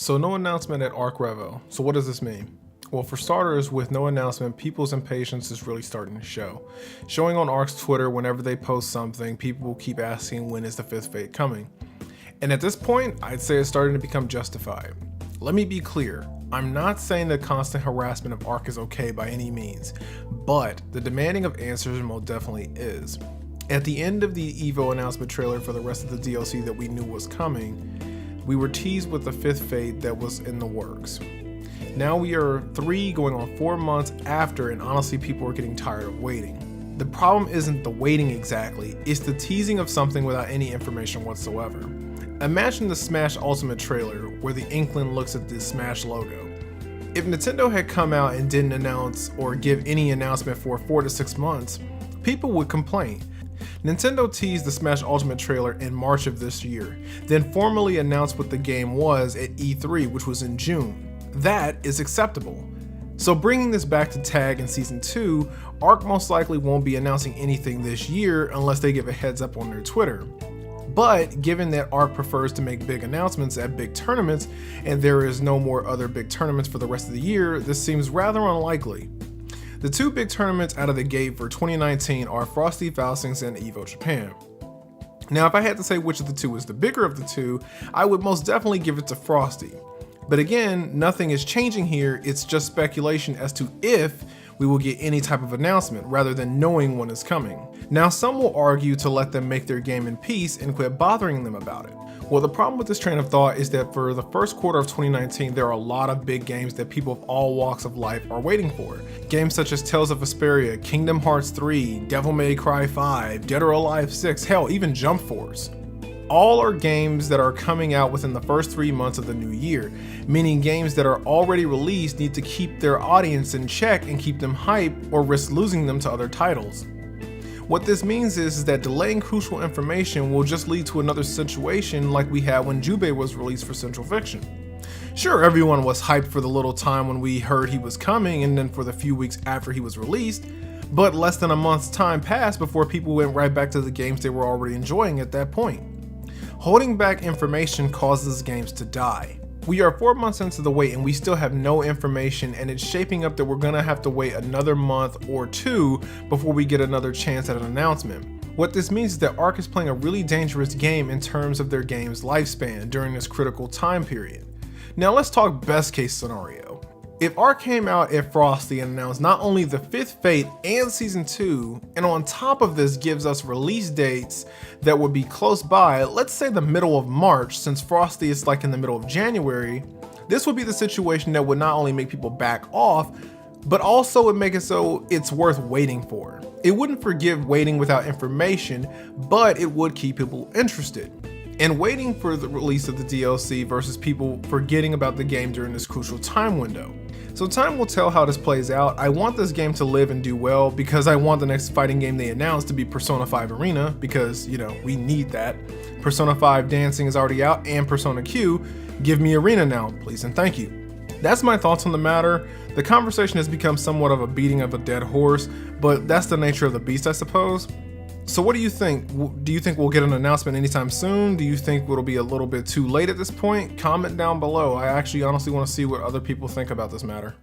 So no announcement at Arc Revo. So what does this mean? Well, for starters, with no announcement, people's impatience is really starting to show. Showing on Arc's Twitter, whenever they post something, people will keep asking when is the fifth fate coming. And at this point, I'd say it's starting to become justified. Let me be clear, I'm not saying the constant harassment of Arc is okay by any means, but the demanding of answers most definitely is. At the end of the EVO announcement trailer for the rest of the DLC that we knew was coming, we were teased with the fifth fate that was in the works. Now we are 3 going on 4 months after, and honestly people are getting tired of waiting. The problem isn't the waiting exactly, it's the teasing of something without any information whatsoever. Imagine the Smash Ultimate trailer where the Inkling looks at the Smash logo. If Nintendo had come out and didn't announce or give any announcement for 4 to 6 months, people would complain. Nintendo teased the Smash Ultimate trailer in March of this year, then formally announced what the game was at E3, which was in June. That is acceptable. So bringing this back to TAG in Season 2, Arc most likely won't be announcing anything this year unless they give a heads up on their Twitter. But given that Arc prefers to make big announcements at big tournaments, and there is no more other big tournaments for the rest of the year, this seems rather unlikely. The 2 big tournaments out of the gate for 2019 are Frosty Faustings and EVO Japan. Now if I had to say which of the 2 is the bigger of the 2, I would most definitely give it to Frosty. But again, nothing is changing here, it's just speculation as to if we will get any type of announcement rather than knowing when it's coming. Now some will argue to let them make their game in peace and quit bothering them about it. Well, the problem with this train of thought is that for the first quarter of 2019, there are a lot of big games that people of all walks of life are waiting for. Games such as Tales of Vesperia, Kingdom Hearts 3, Devil May Cry 5, Dead or Alive 6, hell, even Jump Force. All are games that are coming out within the first 3 months of the new year, meaning games that are already released need to keep their audience in check and keep them hyped or risk losing them to other titles. What this means is that delaying crucial information will just lead to another situation like we had when Jubei was released for Central Fiction. Sure, everyone was hyped for the little time when we heard he was coming and then for the few weeks after he was released, but less than a month's time passed before people went right back to the games they were already enjoying at that point. Holding back information causes games to die. We are 4 months into the wait and we still have no information, and it's shaping up that we're gonna have to wait another month or 2 before we get another chance at an announcement. What this means is that Arc is playing a really dangerous game in terms of their game's lifespan during this critical time period. Now let's talk best case scenario. If Arc came out at Frosty and announced not only the fifth fate and Season 2, and on top of this gives us release dates that would be close by, let's say the middle of March, since Frosty is like in the middle of January, this would be the situation that would not only make people back off, but also would make it so it's worth waiting for. It wouldn't forgive waiting without information, but it would keep people interested. And waiting for the release of the DLC versus people forgetting about the game during this crucial time window. So time will tell how this plays out. I want this game to live and do well because I want the next fighting game they announce to be Persona 5 Arena because, you know, we need that. Persona 5 Dancing is already out and Persona Q. Give me Arena now, please and thank you. That's my thoughts on the matter. The conversation has become somewhat of a beating of a dead horse, but that's the nature of the beast, I suppose. So what do you think? Do you think we'll get an announcement anytime soon? Do you think it'll be a little bit too late at this point? Comment down below. I actually honestly want to see what other people think about this matter.